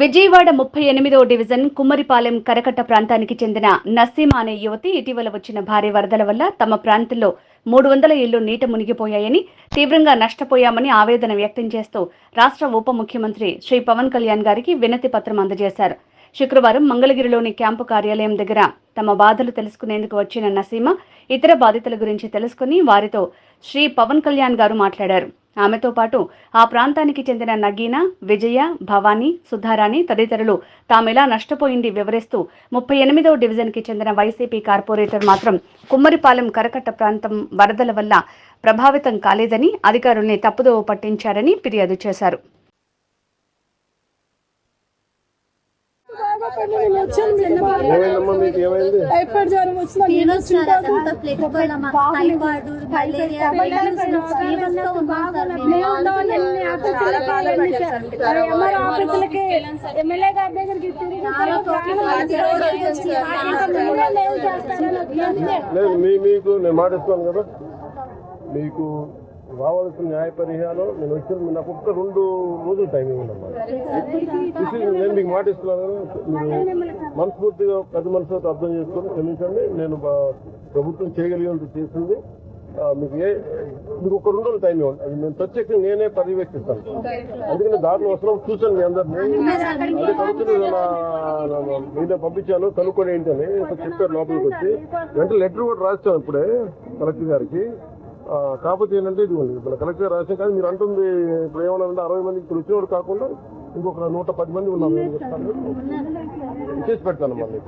Vijayawada 38వ division Kummaripalem కరకట్ట ప్రాంతానికి చెందిన నసీమా అనే యువతి ఇటీవల వచ్చిన భారీ వరదల వల్ల తమ ప్రాంతంలో 300 ఇళ్లు నీట మునిగిపోయాయని, తీవ్రంగా నష్టపోయామని ఆవేదన వ్యక్తం చేస్తూ రాష్ట్ర ఉప ముఖ్యమంత్రి శ్రీ పవన్ కళ్యాణ్ గారికి వినతి పత్రం అందజేశారు. శుక్రవారం మంగళగిరిలోని క్యాంపు కార్యాలయం దగ్గర తమ బాధలు తెలుసుకునేందుకు వచ్చిన నసీమా ఇతర బాధితుల గురించి తెలుసుకుని వారితో శ్రీ పవన్ కళ్యాణ్ గారు మాట్లాడారు. ఆమెతో పాటు ఆ ప్రాంతానికి చెందిన నగీనా, విజయ, భవానీ, సుధారాణి తదితరులు తామెలా నష్టపోయింది వివరిస్తూ 38వ డివిజన్కి చెందిన వైసీపీ కార్పొరేటర్ మాత్రం కుమ్మరిపాలెం కరకట్ట ప్రాంతం వరదల వల్ల ప్రభావితం కాలేదని, అధికారుల్ని తప్పుదోవ పట్టించారని ఫిర్యాదు చేశారు. టైఫాయిడ్ జ్వరం మీకు నేను మాటిస్తాను కదా, మీకు రావాల్సిన న్యాయ పరిహారం నేను వచ్చిన నాకు ఒక్క 2 రోజులు టైమింగ్ ఉందమ్మా. నేను మీకు మాటిస్తున్నాను కదా, మీరు మనస్ఫూర్తిగా పెద్ద మనసుతో అర్థం చేసుకొని క్షమించండి. నేను ప్రభుత్వం చేయగలిగినంత చేసింది. మీకు ఒక 2 రోజులు టైం ఇవ్వండి. అది నేను ప్రత్యేకంగా నేనే పర్యవేక్షిస్తాను. అందుకని దారిలో వస్తున్నాం చూసాను మీ అందరినీ. అది కనుక్కుని మీతో పంపించాను, కనుక్కొని ఏంటని చెప్పారు. లోపలికి వచ్చి వెంటనే లెటర్ కూడా రాస్తాను ఇప్పుడే కలెక్టర్ గారికి. కాకపోతే ఏంటంటే ఇదిగోండి మన కలెక్టర్ రాసాం, కానీ మీరు అంటుంది ఇప్పుడు ఏమన్నారంటే 60 మంది ఇప్పుడు వచ్చినవాడు కాకుండా ఇంకొక 110 మంది ఉన్నాము. చేసి పెడతాను మళ్ళీ.